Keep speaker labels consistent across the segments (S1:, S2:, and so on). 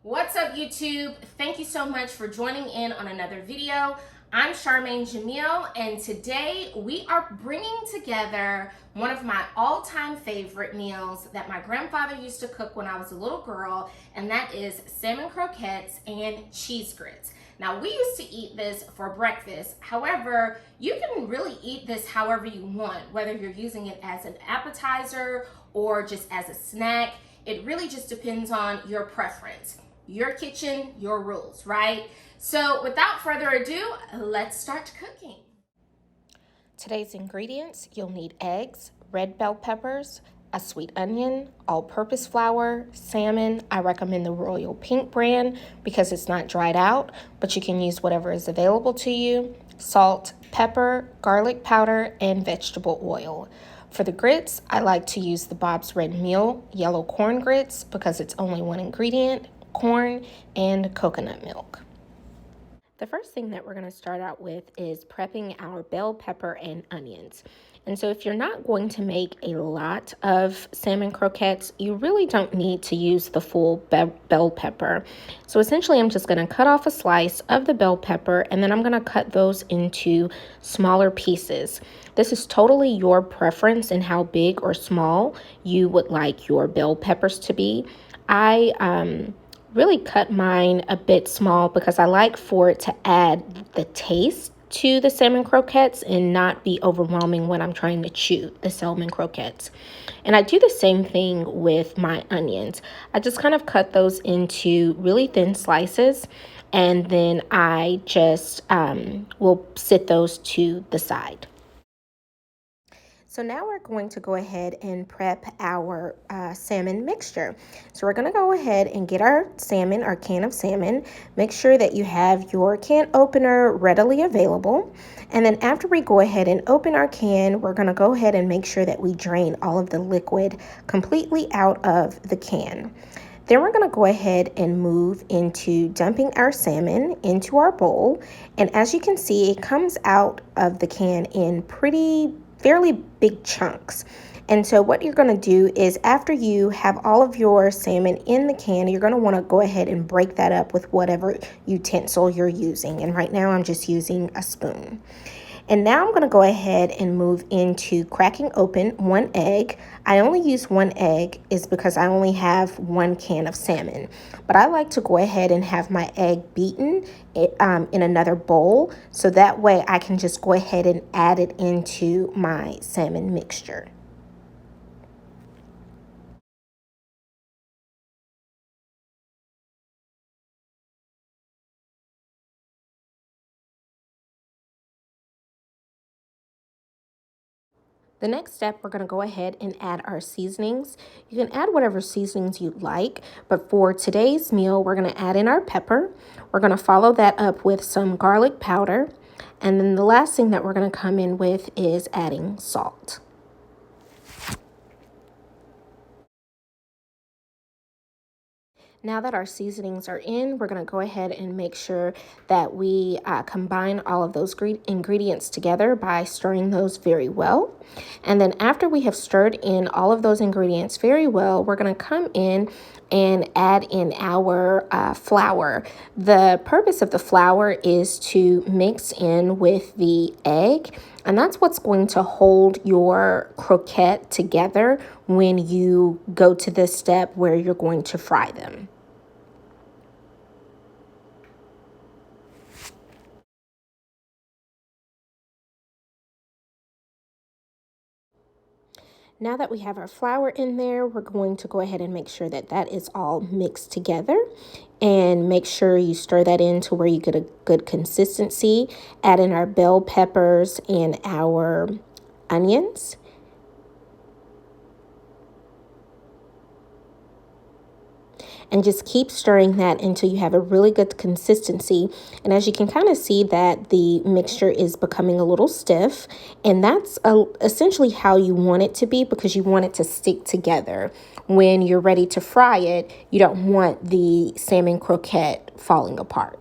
S1: What's up, YouTube? Thank you so much for joining in on another video. I'm Charmaine Jamil, and today we are bringing together one of my all-time favorite meals that my grandfather used to cook when I was a little girl, and that is salmon croquettes and cheese grits. Now, we used to eat this for breakfast. However, you can really eat this however you want, whether you're using it as an appetizer or just as a snack. It really just depends on your preference. Your kitchen, your rules, right? So without further ado, let's start cooking. Today's ingredients: you'll need eggs, red bell peppers, a sweet onion, all-purpose flour, salmon. I recommend the Royal Pink brand because it's not dried out, but you can use whatever is available to you, salt, pepper, garlic powder, and vegetable oil. For the grits, I like to use the Bob's Red Mill yellow corn grits because it's only one ingredient: corn and coconut milk. The first thing that we're going to start out with is prepping our bell pepper and onions. And so if you're not going to make a lot of salmon croquettes, you really don't need to use the full bell pepper. So essentially, I'm just going to cut off a slice of the bell pepper, and then I'm going to cut those into smaller pieces. This is totally your preference in how big or small you would like your bell peppers to be. I really cut mine a bit small because I like for it to add the taste to the salmon croquettes and not be overwhelming when I'm trying to chew the salmon croquettes. And I do the same thing with my onions. I just kind of cut those into really thin slices, and then I just will sit those to the side. So now we're going to go ahead and prep our salmon mixture. So we're going to go ahead and get our salmon, our can of salmon. Make sure that you have your can opener readily available. And then after we go ahead and open our can, we're going to go ahead and make sure that we drain all of the liquid completely out of the can. Then we're going to go ahead and move into dumping our salmon into our bowl. And as you can see, it comes out of the can in fairly big chunks. And so what you're going to do is, after you have all of your salmon in the can, you're going to want to go ahead and break that up with whatever utensil you're using. And right now I'm just using a spoon. And now I'm going to go ahead and move into cracking open one egg. I only use one egg is because I only have one can of salmon. But I like to go ahead and have my egg beaten in another bowl, so that way I can just go ahead and add it into my salmon mixture. The next step, we're going to go ahead and add our seasonings. You can add whatever seasonings you like, but for today's meal, we're going to add in our pepper. We're going to follow that up with some garlic powder. And then the last thing that we're going to come in with is adding salt. Now that our seasonings are in, we're going to go ahead and make sure that we combine all of those ingredients together by stirring those very well. And then after we have stirred in all of those ingredients very well, we're going to come in and add in our flour. The purpose of the flour is to mix in with the egg, and that's what's going to hold your croquette together when you go to this step where you're going to fry them. Now that we have our flour in there, we're going to go ahead and make sure that that is all mixed together, and make sure you stir that in to where you get a good consistency. Add in our bell peppers and our onions. And just keep stirring that until you have a really good consistency. And as you can kind of see, that the mixture is becoming a little stiff, and that's essentially how you want it to be, because you want it to stick together. When you're ready to fry it, you don't want the salmon croquette falling apart.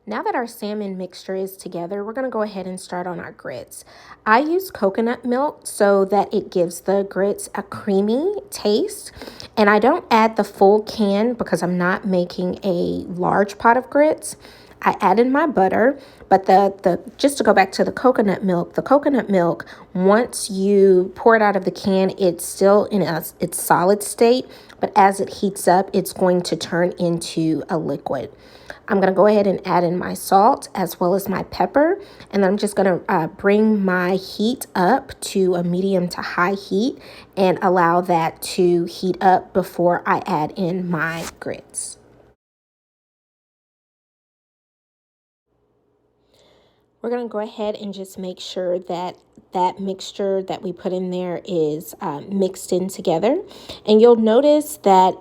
S1: Now that our salmon mixture is together, we're going to go ahead and start on our grits. I use coconut milk so that it gives the grits a creamy taste. And I don't add the full can because I'm not making a large pot of grits. I added my butter, but the just to go back to the coconut milk, once you pour it out of the can, it's still in its solid state, but as it heats up, it's going to turn into a liquid. I'm going to go ahead and add in my salt as well as my pepper, and then I'm just going to bring my heat up to a medium to high heat and allow that to heat up before I add in my grits. We're going to go ahead and just make sure that that mixture that we put in there is mixed in together. And you'll notice that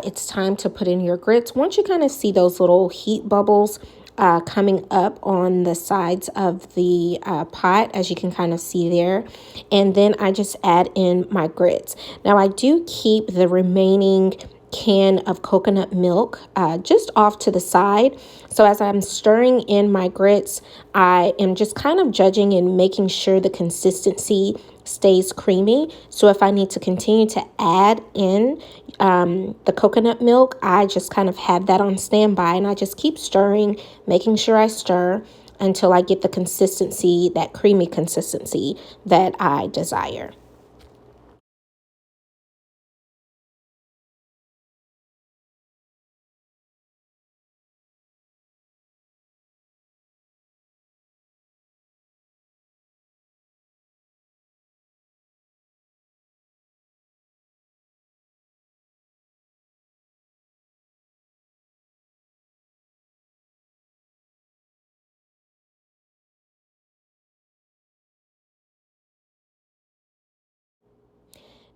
S1: it's time to put in your grits. Once you kind of see those little heat bubbles coming up on the sides of the pot, as you can kind of see there. And then I just add in my grits. Now I do keep the remaining can of coconut milk just off to the side. So as I'm stirring in my grits, I am just kind of judging and making sure the consistency stays creamy. So if I need to continue to add in the coconut milk, I just kind of have that on standby, and I just keep stirring, making sure I stir until I get the consistency, that creamy consistency that I desire.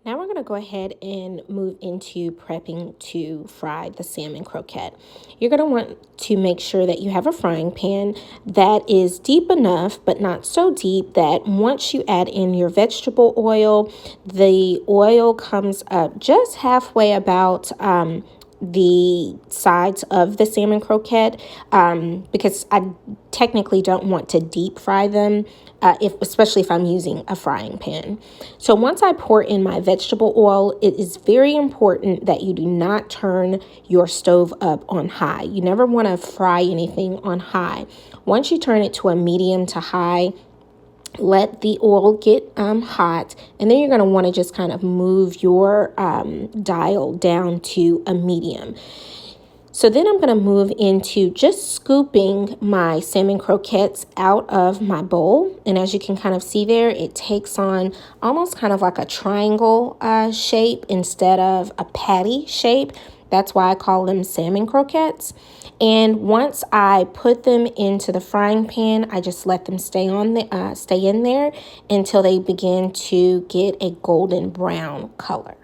S1: Now we're going to go ahead and move into prepping to fry the salmon croquette. You're going to want to make sure that you have a frying pan that is deep enough, but not so deep that once you add in your vegetable oil, the oil comes up just halfway about the sides of the salmon croquette, because I technically don't want to deep fry them, especially if I'm using a frying pan. So once I pour in my vegetable oil, it is very important that you do not turn your stove up on high. You never want to fry anything on high. Once you turn it to a medium to high, let the oil get hot, and then you're going to want to just kind of move your dial down to a medium. So then I'm going to move into just scooping my salmon croquettes out of my bowl. And as you can kind of see there, it takes on almost kind of like a triangle shape instead of a patty shape. That's why I call them salmon croquettes. And once I put them into the frying pan, I just let them stay in there until they begin to get a golden brown color.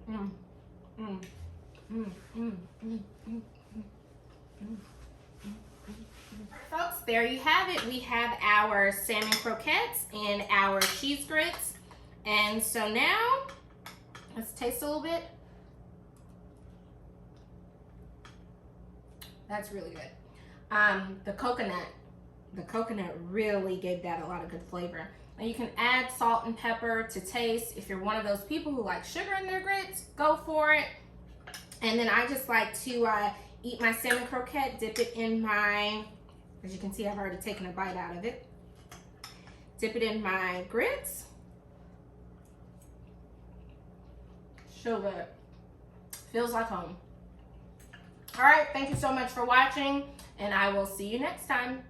S1: Mm, mm, mm, mm, mm, mm, mm. Folks, there you have it. We have our salmon croquettes and our cheese grits. And so now, let's taste a little bit. That's really good. The coconut really gave that a lot of good flavor. And you can add salt and pepper to taste. If you're one of those people who like sugar in their grits, go for it. And then I just like to eat my salmon croquette, dip it in my, as you can see, I've already taken a bite out of it. Dip it in my grits. So good. Feels like home. All right, thank you so much for watching, and I will see you next time.